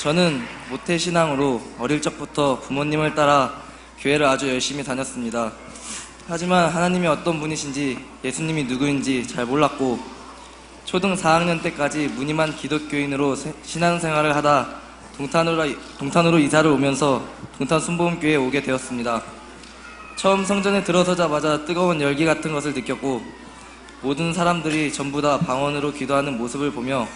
저는 모태신앙으로 어릴 적부터 부모님을 따라 교회를 아주 열심히 다녔습니다. 하지만 하나님이 어떤 분이신지 예수님이 누구인지 잘 몰랐고 초등 4학년 때까지 무늬만 기독교인으로 신앙생활을 하다 동탄으로 이사를 오면서 동탄 순복음교회에 오게 되었습니다. 처음 성전에 들어서자마자 뜨거운 열기 같은 것을 느꼈고 모든 사람들이 전부 다 방언으로 기도하는 모습을 보며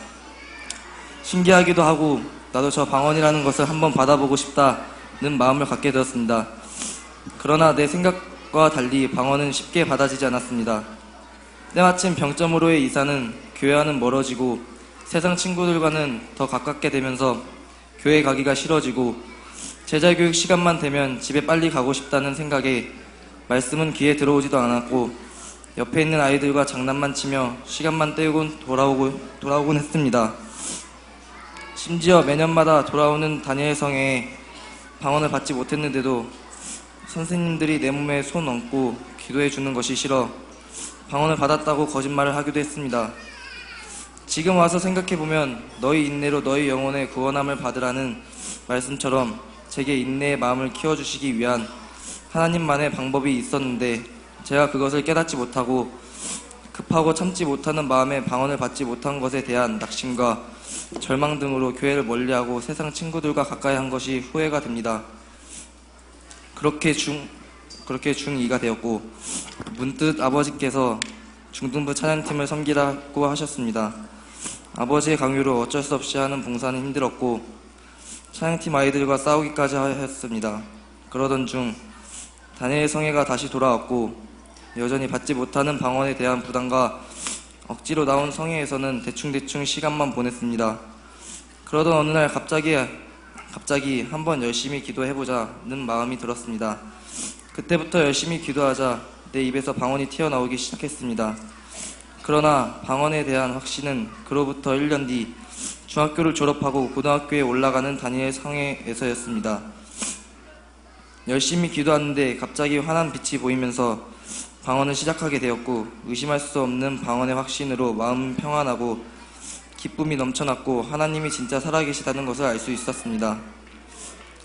신기하기도 하고 나도 저 방언이라는 것을 한번 받아보고 싶다는 마음을 갖게 되었습니다. 그러나 내 생각과 달리 방언은 쉽게 받아지지 않았습니다. 때마침 병점으로의 이사는 교회와는 멀어지고 세상 친구들과는 더 가깝게 되면서 교회 가기가 싫어지고 제자교육 시간만 되면 집에 빨리 가고 싶다는 생각에 말씀은 귀에 들어오지도 않았고 옆에 있는 아이들과 장난만 치며 시간만 때우곤 돌아오곤 했습니다. 심지어 매년마다 돌아오는 다니엘 성회에 방언을 받지 못했는데도 선생님들이 내 몸에 손 얹고 기도해 주는 것이 싫어 방언을 받았다고 거짓말을 하기도 했습니다. 지금 와서 생각해보면 너희 인내로 너희 영혼의 구원함을 받으라는 말씀처럼 제게 인내의 마음을 키워주시기 위한 하나님만의 방법이 있었는데 제가 그것을 깨닫지 못하고 급하고 참지 못하는 마음에 방언을 받지 못한 것에 대한 낙심과 절망 등으로 교회를 멀리하고 세상 친구들과 가까이 한 것이 후회가 됩니다. 그렇게 중2가 되었고 문득 아버지께서 중등부 찬양팀을 섬기라고 하셨습니다. 아버지의 강요로 어쩔 수 없이 하는 봉사는 힘들었고 찬양팀 아이들과 싸우기까지 하였습니다. 그러던 중 다니엘 성회가 다시 돌아왔고 여전히 받지 못하는 방언에 대한 부담과 억지로 나온 성회에서는 대충 시간만 보냈습니다. 그러던 어느 날 갑자기 한번 열심히 기도해보자는 마음이 들었습니다. 그때부터 열심히 기도하자 내 입에서 방언이 튀어나오기 시작했습니다. 그러나 방언에 대한 확신은 그로부터 1년 뒤 중학교를 졸업하고 고등학교에 올라가는 다니엘 성회에서였습니다. 열심히 기도하는데 갑자기 환한 빛이 보이면서 방언을 시작하게 되었고 의심할 수 없는 방언의 확신으로 마음 평안하고 기쁨이 넘쳐났고 하나님이 진짜 살아계시다는 것을 알 수 있었습니다.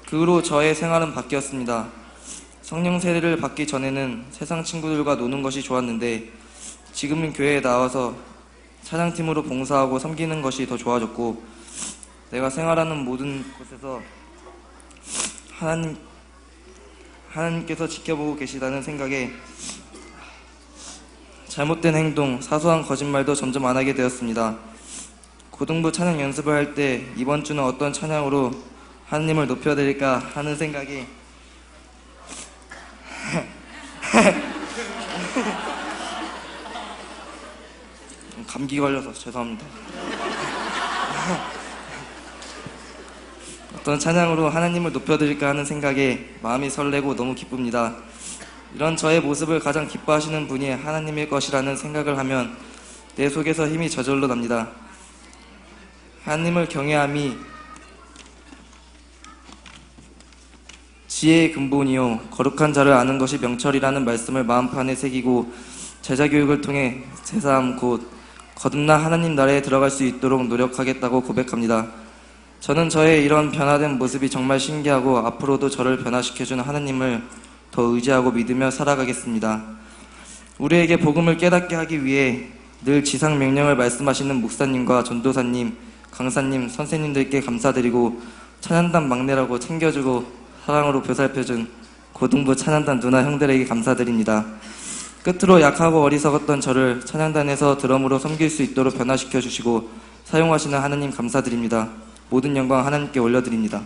그 후로 저의 생활은 바뀌었습니다. 성령 세례를 받기 전에는 세상 친구들과 노는 것이 좋았는데 지금은 교회에 나와서 찬양팀으로 봉사하고 섬기는 것이 더 좋아졌고 내가 생활하는 모든 곳에서 하나님께서 지켜보고 계시다는 생각에 잘못된 행동, 사소한 거짓말도 점점 안 하게 되었습니다. 고등부 찬양 연습을 할 때 이번 주는 어떤 찬양으로 하나님을 높여드릴까 하는 생각이 감기 걸려서 죄송합니다. 어떤 찬양으로 하나님을 높여드릴까 하는 생각에 마음이 설레고 너무 기쁩니다. 이런 저의 모습을 가장 기뻐하시는 분이 하나님일 것이라는 생각을 하면 내 속에서 힘이 저절로 납니다. 하나님을 경외함이 지혜의 근본이요 거룩한 자를 아는 것이 명철이라는 말씀을 마음판에 새기고 제자교육을 통해 새삼 곧 거듭나 하나님 나라에 들어갈 수 있도록 노력하겠다고 고백합니다. 저는 저의 이런 변화된 모습이 정말 신기하고 앞으로도 저를 변화시켜주는 하나님을 더 의지하고 믿으며 살아가겠습니다. 우리에게 복음을 깨닫게 하기 위해 늘 지상 명령을 말씀하시는 목사님과 전도사님, 강사님, 선생님들께 감사드리고 찬양단 막내라고 챙겨주고 사랑으로 보살펴준 고등부 찬양단 누나 형들에게 감사드립니다. 끝으로 약하고 어리석었던 저를 찬양단에서 드럼으로 섬길 수 있도록 변화시켜 주시고 사용하시는 하나님 감사드립니다. 모든 영광 하나님께 올려드립니다.